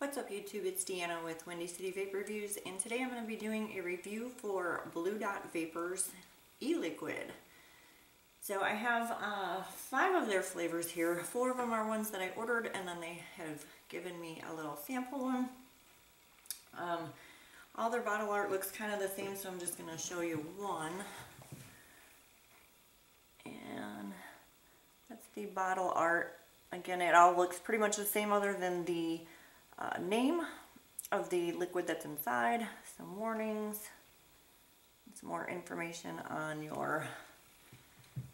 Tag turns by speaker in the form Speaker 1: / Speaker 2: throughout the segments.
Speaker 1: What's up YouTube, it's Deanna with Windy City Vape Reviews, and today I'm going to be doing a review for Blue Dot Vapors eLiquid. So I have 5 of their flavors here. 4 of them are ones that I ordered, and then they have given me a little sample one. All their bottle art looks kind of the same, so I'm just going to show you one. And that's the bottle art. Again, it all looks pretty much the same other than the name of the liquid that's inside, some warnings, some more information on your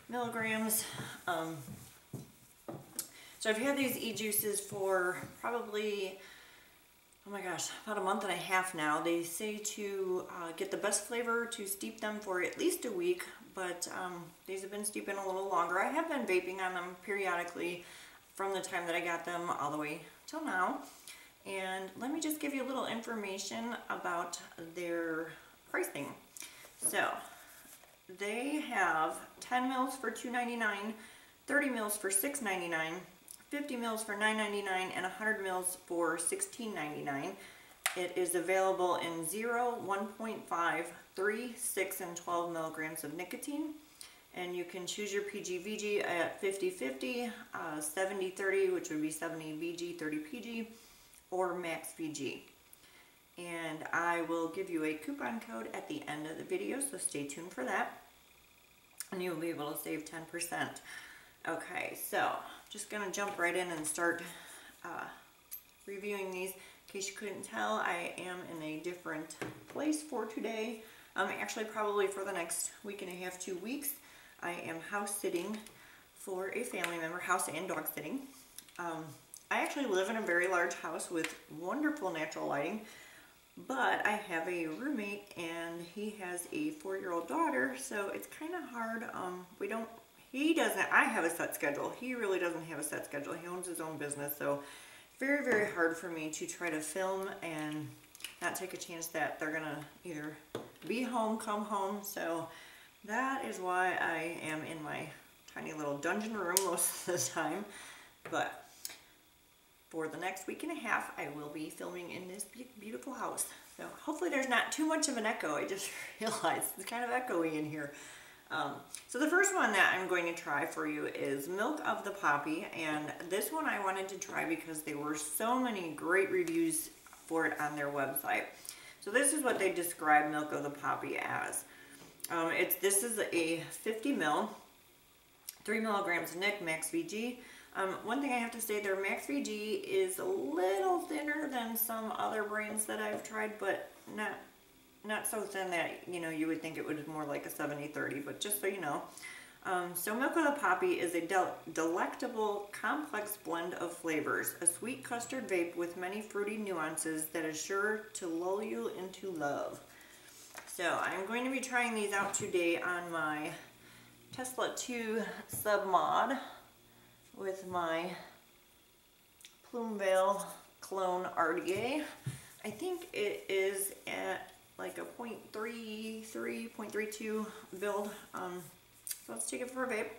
Speaker 1: milligrams. So I've had these e-juices for probably, oh my gosh, about a month and a half now. They say to get the best flavor to steep them for at least a week, but these have been steeping a little longer. I have been vaping on them periodically from the time that I got them all the way till now. And let me just give you a little information about their pricing. So they have 10 mils for $2.99, 30 mils for $6.99, 50 mils for $9.99, and 100 mils for $16.99. It is available in 0, 1.5, 3, 6, and 12 milligrams of nicotine. And you can choose your PG/VG at 50/50, 70/30, which would be 70 VG, 30 PG, or max VG. And I will give you a coupon code at the end of the video, so stay tuned for that. And you'll be able to save 10%. Okay, so just gonna jump right in and start reviewing these. In case you couldn't tell, I am in a different place for today. Actually, probably for the next week and a half, 2 weeks. I am house sitting for a family member, house and dog sitting. I actually live in a very large house with wonderful natural lighting, but I have a roommate and he has a 4-year-old daughter, so it's kind of hard. I have a set schedule. He really doesn't have a set schedule. He owns his own business, so very, very hard for me to try to film and not take a chance that they're gonna either be home, come home. So that is why I am in my tiny little dungeon room most of the time. But for the next week and a half, I will be filming in this beautiful house. So hopefully there's not too much of an echo. I just realized it's kind of echoey in here. So the first one that I'm going to try for you is Milk of the Poppy. And this one I wanted to try because there were so many great reviews for it on their website. So this is what they describe Milk of the Poppy as. This is a 50 mil, 3 milligrams nic, max VG. One thing I have to say, their max VG is a little thinner than some other brands that I've tried, but not so thin that, you know, you would think it would more like a 70/30, but just so you know. So Milk of the Poppy is a delectable, complex blend of flavors, a sweet custard vape with many fruity nuances that is sure to lull you into love. So I'm going to be trying these out today on my Tesla 2 sub mod with my Plum Belle clone RDA. I think it is at like a 0.33, 0.32 build. So let's take it for a vape.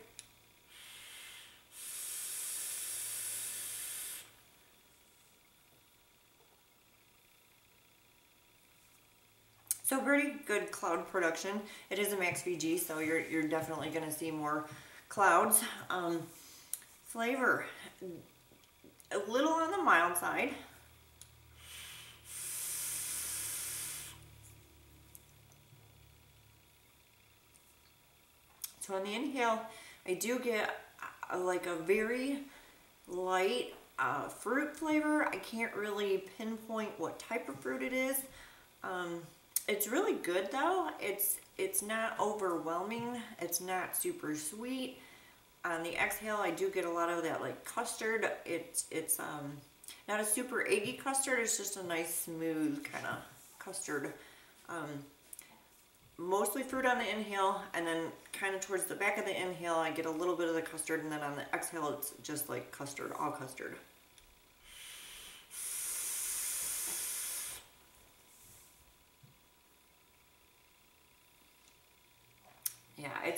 Speaker 1: So pretty good cloud production. It is a max VG, so you're definitely going to see more clouds. Flavor, a little on the mild side. So on the inhale, I do get like a very light fruit flavor. I can't really pinpoint what type of fruit it is. It's really good though. It's not overwhelming. It's not super sweet. On the exhale, I do get a lot of that like custard. It's not a super eggy custard. It's just a nice smooth kind of custard. Mostly fruit on the inhale, and then kind of towards the back of the inhale, I get a little bit of the custard, and then on the exhale, it's just like custard, all custard. Yeah,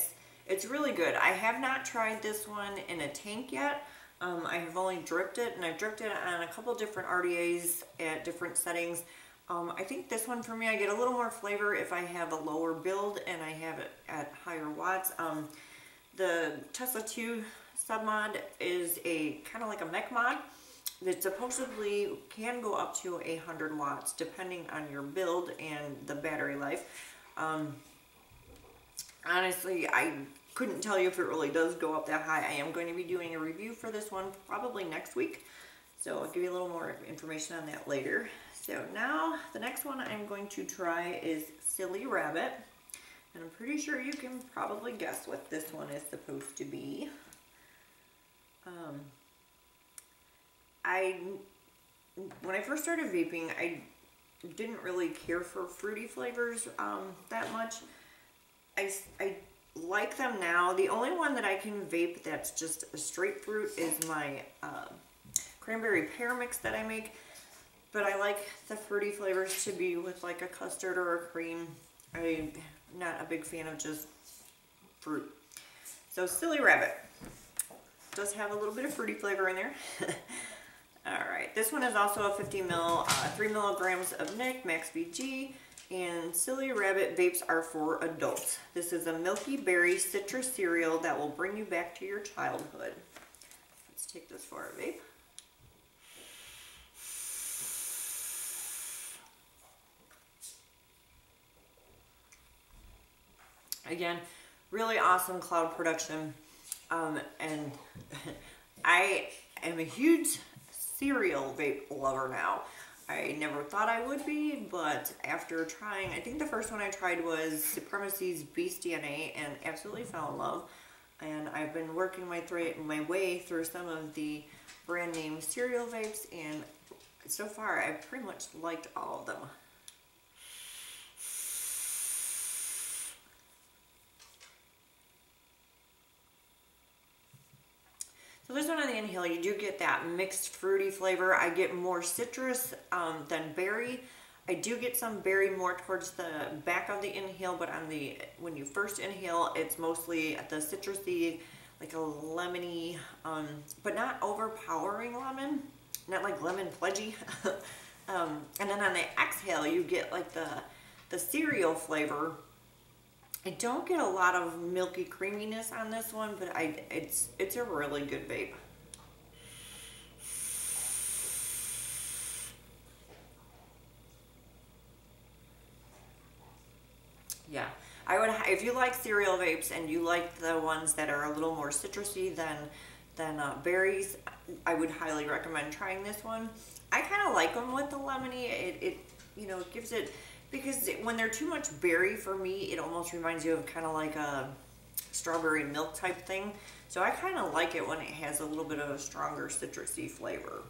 Speaker 1: it's really good. I have not tried this one in a tank yet. I have only dripped it, and I've dripped it on a couple different RDAs at different settings. I think this one for me, I get a little more flavor if I have a lower build and I have it at higher watts. The Tesla 2 submod is a kind of like a mech mod that supposedly can go up to 100 watts depending on your build and the battery life. Honestly, I couldn't tell you if it really does go up that high. I am going to be doing a review for this one probably next week, so I'll give you a little more information on that later. So now the next one I'm going to try is Silly Rabbit, and I'm pretty sure you can probably guess what this one is supposed to be. When I first started vaping, I didn't really care for fruity flavors that much. I like them now. The only one that I can vape that's just a straight fruit is my cranberry pear mix that I make. But I like the fruity flavors to be with like a custard or a cream. I'm not a big fan of just fruit. So Silly Rabbit does have a little bit of fruity flavor in there. Alright, this one is also a 50 ml, 3 milligrams of nic, max VG, and Silly Rabbit vapes are for adults. This is a milky berry citrus cereal that will bring you back to your childhood. Let's take this for a vape. Again, really awesome cloud production, and I am a huge cereal vape lover now. I never thought I would be, but after trying, I think the first one I tried was Supremacy's Beast DNA and absolutely fell in love. And I've been working my way through some of the brand name cereal vapes, and so far I've pretty much liked all of them. So this one on the inhale, you do get that mixed fruity flavor. I get more citrus than berry. I do get some berry more towards the back of the inhale, but when you first inhale, it's mostly the citrusy, like a lemony, but not overpowering lemon, not like lemon pledgy. And then on the exhale, you get like the cereal flavor. I don't get a lot of milky creaminess on this one, but it's a really good vape. Yeah, I would, if you like cereal vapes and you like the ones that are a little more citrusy than berries, I would highly recommend trying this one. I kind of like them with the lemony. It you know, it gives it. Because when they're too much berry for me, it almost reminds you of kind of like a strawberry milk type thing. So I kind of like it when it has a little bit of a stronger citrusy flavor.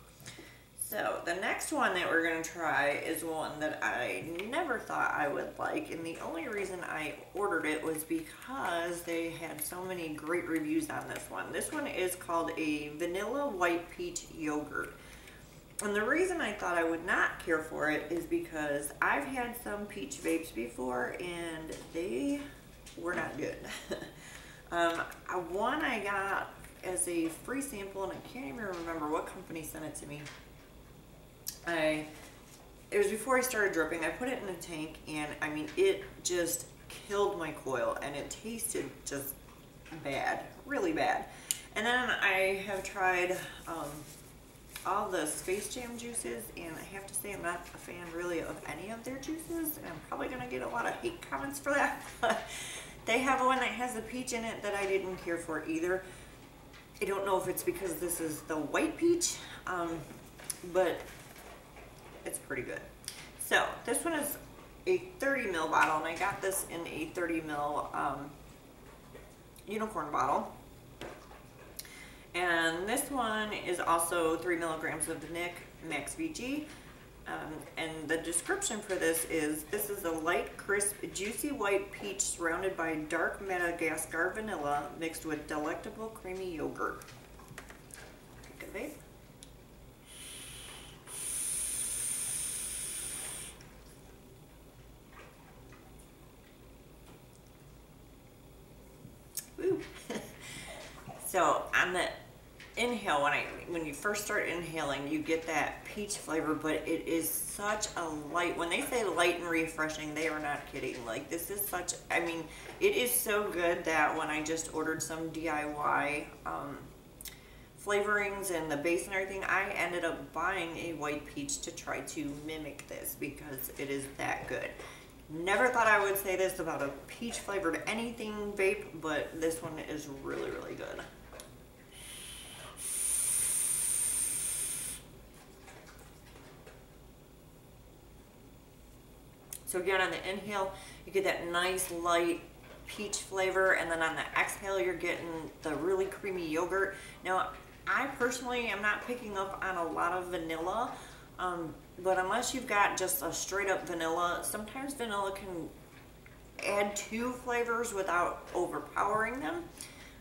Speaker 1: So the next one that we're going to try is one that I never thought I would like. And the only reason I ordered it was because they had so many great reviews on this one. This one is called a Vanilla White Peach Yogurt. And the reason I thought I would not care for it is because I've had some peach vapes before and they were not good. One I got as a free sample, and I can't even remember what company sent it to me. It was before I started dripping. I put it in a tank, and I mean, it just killed my coil, and it tasted just bad, really bad. And then I have tried all the Space Jam juices, and I have to say I'm not a fan really of any of their juices, and I'm probably gonna get a lot of hate comments for that. They have one that has a peach in it that I didn't care for either. I don't know if it's because this is the white peach, but it's pretty good. So this one is a 30 ml bottle, and I got this in a 30 ml unicorn bottle. And this one is also 3 milligrams of the nic, max VG. And the description for this is a light, crisp, juicy white peach surrounded by dark Madagascar vanilla mixed with delectable creamy yogurt. Take a vape. Woo. So on the inhale, when you first start inhaling, you get that peach flavor, but it is such a light. When they say light and refreshing, they are not kidding. Like, this is such, I mean, it is so good that when I just ordered some DIY flavorings and the base and everything, I ended up buying a white peach to try to mimic this because it is that good. Never thought I would say this about a peach flavored anything vape, but this one is really, really good. So again, on the inhale, you get that nice light peach flavor, and then on the exhale, you're getting the really creamy yogurt. Now, I personally am not picking up on a lot of vanilla, but unless you've got just a straight up vanilla, sometimes vanilla can add two flavors without overpowering them.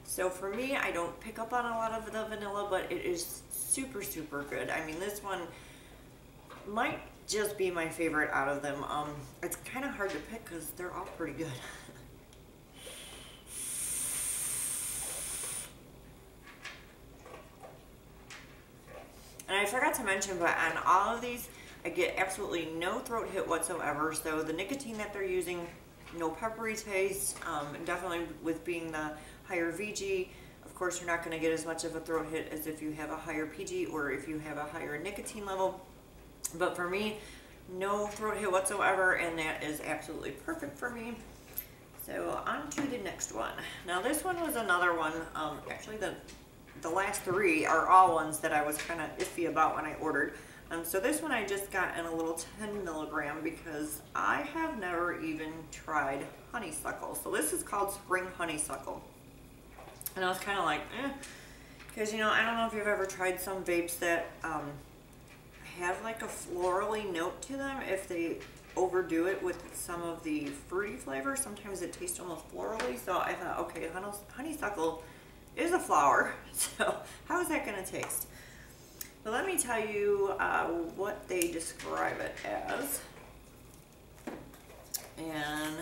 Speaker 1: So for me, I don't pick up on a lot of the vanilla, but it is super, super good. I mean, this one might just be my favorite out of them. It's kind of hard to pick because they're all pretty good. And I forgot to mention, but on all of these, I get absolutely no throat hit whatsoever. So the nicotine that they're using, no peppery taste, definitely with being the higher VG, of course you're not going to get as much of a throat hit as if you have a higher PG or if you have a higher nicotine level. But for me, no throat hit whatsoever, and that is absolutely perfect for me. So on to the next one. Now this one was another one, actually the last three are all ones that I was kind of iffy about when I ordered. So this one I just got in a little 10 milligram because I have never even tried Honeysuckle. So this is called Spring Honeysuckle. And I was kind of like, because, you know, I don't know if you've ever tried some vapes that have like a florally note to them. If they overdo it with some of the fruity flavors, sometimes it tastes almost florally. So I thought, okay, Honeysuckle is a flower, so how is that going to taste? But let me tell you what they describe it as. And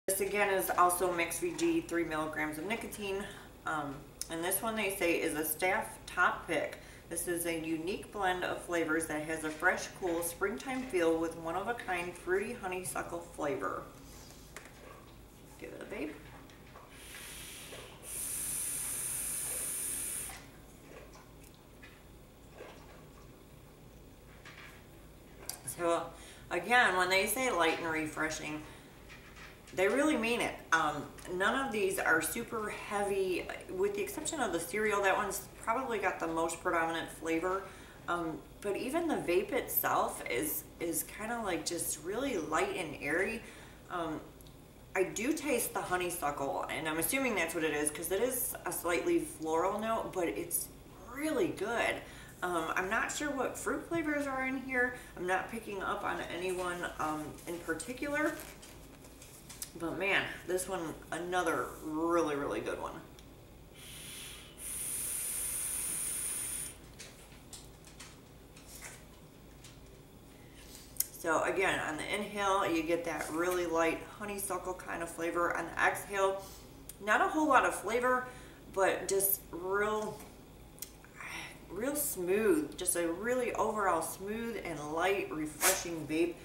Speaker 1: this again is also mixed VG, 3 milligrams of nicotine. And this one they say is a staff top pick. This is a unique blend of flavors that has a fresh, cool springtime feel with one-of-a-kind fruity honeysuckle flavor. Give it a vape. So again, when they say light and refreshing, they really mean it. None of these are super heavy, with the exception of the cereal. That one's probably got the most predominant flavor. But even the vape itself is kind of like just really light and airy. I do taste the honeysuckle, and I'm assuming that's what it is because it is a slightly floral note, but it's really good. I'm not sure what fruit flavors are in here. I'm not picking up on any one in particular. But man, this one, another really, really good one. So again, on the inhale, you get that really light honeysuckle kind of flavor. On the exhale, not a whole lot of flavor, but just real smooth, just a really overall smooth and light, refreshing vape.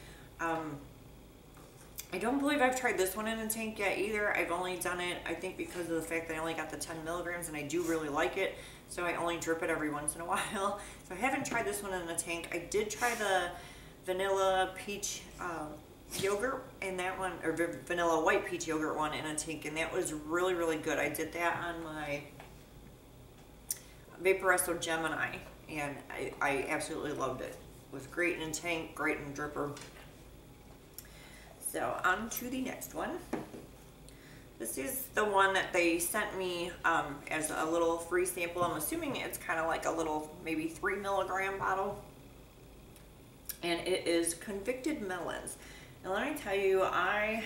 Speaker 1: I don't believe I've tried this one in a tank yet either. I've only done it, I think, because of the fact that I only got the 10 milligrams and I do really like it, so I only drip it every once in a while. So I haven't tried this one in a tank. I did try the vanilla peach yogurt and that one, or vanilla white peach yogurt one in a tank, and that was really, really good. I did that on my Vaporesso Gemini, and I absolutely loved it. It was great in a tank, great in a dripper. So on to the next one. This is the one that they sent me as a little free sample. I'm assuming it's kind of like a little maybe 3 milligram bottle. And it is Convicted Melons. And let me tell you, I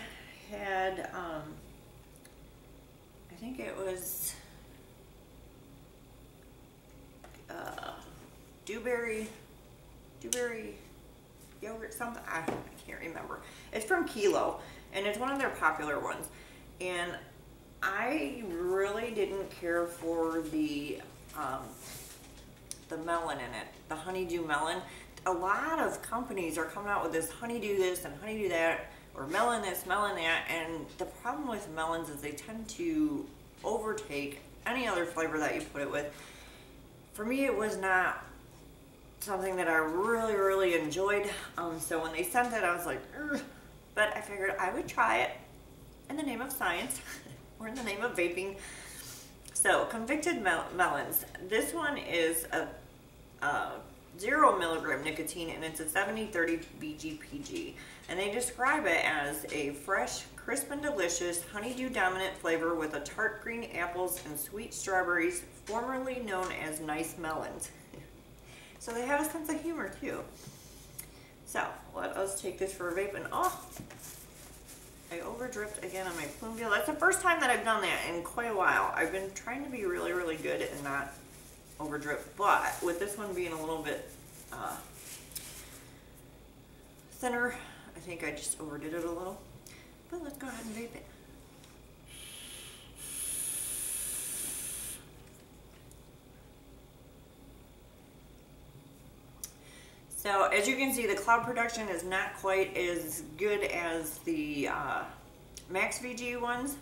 Speaker 1: had, I think it was dewberry yogurt, something, I can't remember. It's from Kilo, and it's one of their popular ones. And I really didn't care for the melon in it, the honeydew melon. A lot of companies are coming out with this honeydew this and honeydew that, or melon this, melon that, and the problem with melons is they tend to overtake any other flavor that you put it with. For me, it was not something that I really enjoyed. So when they sent it, I was like, ugh. But I figured I would try it in the name of science or in the name of vaping. So Convicted Melons. This one is a 0 milligram nicotine, and it's a 70/30 BGPG. And they describe it as a fresh, crisp and delicious honeydew dominant flavor with a tart green apples and sweet strawberries, formerly known as nice melons. So they have a sense of humor too. So let us take this for a vape. And oh, I overdripped again on my Plum Belle. That's the first time that I've done that in quite a while. I've been trying to be really good and not overdrip, but with this one being a little bit thinner, I think I just overdid it a little. But let's go ahead and vape it. So as you can see, the cloud production is not quite as good as the Max VG ones.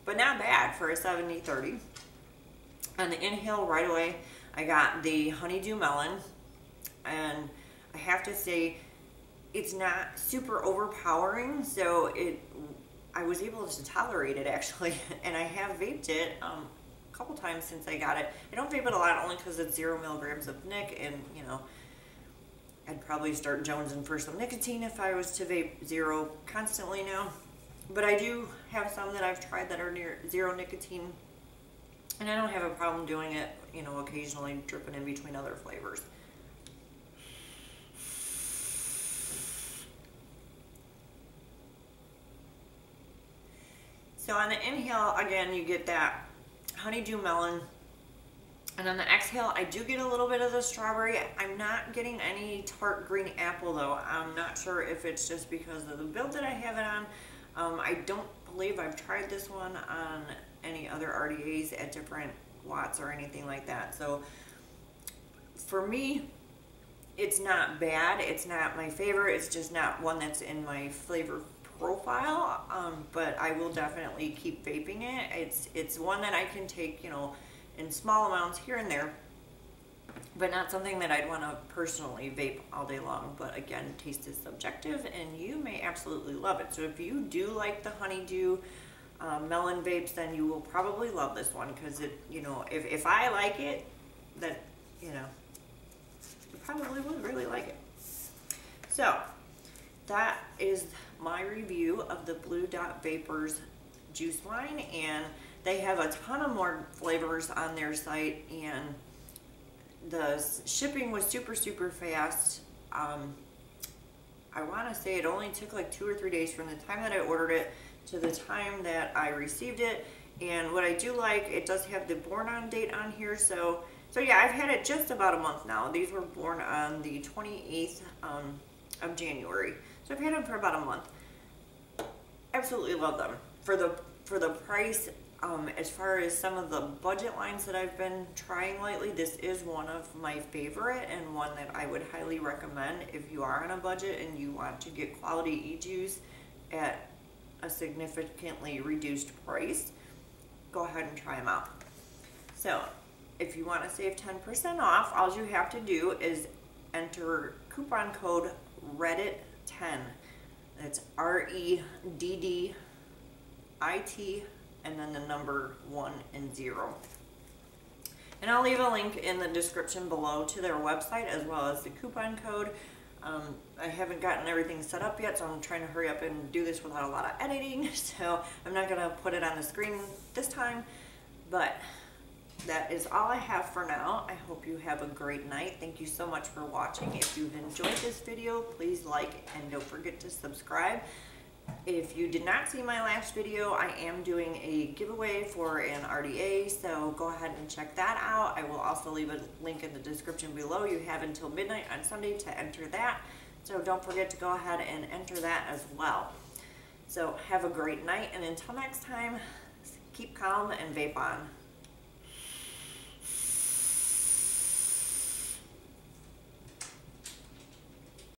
Speaker 1: But not bad for a 70/30. On the inhale right away, I got the honeydew melon, and I have to say it's not super overpowering, so I was able to tolerate it actually, and I have vaped it a couple times since I got it. I don't vape it a lot only because it's 0 milligrams of nic, and you know, I'd probably start jonesing for some nicotine if I was to vape 0 constantly now. But I do have some that I've tried that are near 0 nicotine, and I don't have a problem doing it, you know, occasionally dripping in between other flavors. So on the inhale, again, you get that honeydew melon. And on the exhale, I do get a little bit of the strawberry. I'm not getting any tart green apple though. I'm not sure if it's just because of the build that I have it on. I don't believe I've tried this one on any other RDAs at different watts or anything like that. So for me, it's not bad. It's not my favorite. It's just not one that's in my flavor profile. But I will definitely keep vaping it. It's one that I can take, you know, in small amounts here and there, but not something that I'd want to personally vape all day long. But again, taste is subjective, and you may absolutely love it. So if you do like the honeydew melon vapes, then you will probably love this one, because it, you know, if I like it, that, you know, you probably would really like it. So that is my review of the Blue Dot Vapors juice line, and they have a ton of more flavors on their site, and the shipping was super fast. I want to say it only took like 2 or 3 days from the time that I ordered it to the time that I received it. And what I do like, it does have the born on date on here. So yeah, I've had it just about a month now. These were born on the 28th of January. So I've had them for about a month. Absolutely love them. For the price, as far as some of the budget lines that I've been trying lately, this is one of my favorite, and one that I would highly recommend if you are on a budget and you want to get quality e-juice at a significantly reduced price. Go ahead and try them out. So if you want to save 10% off, all you have to do is enter coupon code REDDIT10. That's REDDIT, and then the number 1 and 0. And I'll leave a link in the description below to their website as well as the coupon code. I haven't gotten everything set up yet, so I'm trying to hurry up and do this without a lot of editing, so I'm not going to put it on the screen this time. But that is all I have for now. I hope you have a great night. Thank you so much for watching. If you've enjoyed this video, please like and don't forget to subscribe. If you did not see my last video, I am doing a giveaway for an RDA, so go ahead and check that out. I will also leave a link in the description below. You have until midnight on Sunday to enter that. So don't forget to go ahead and enter that as well. So have a great night, and until next time, keep calm and vape on.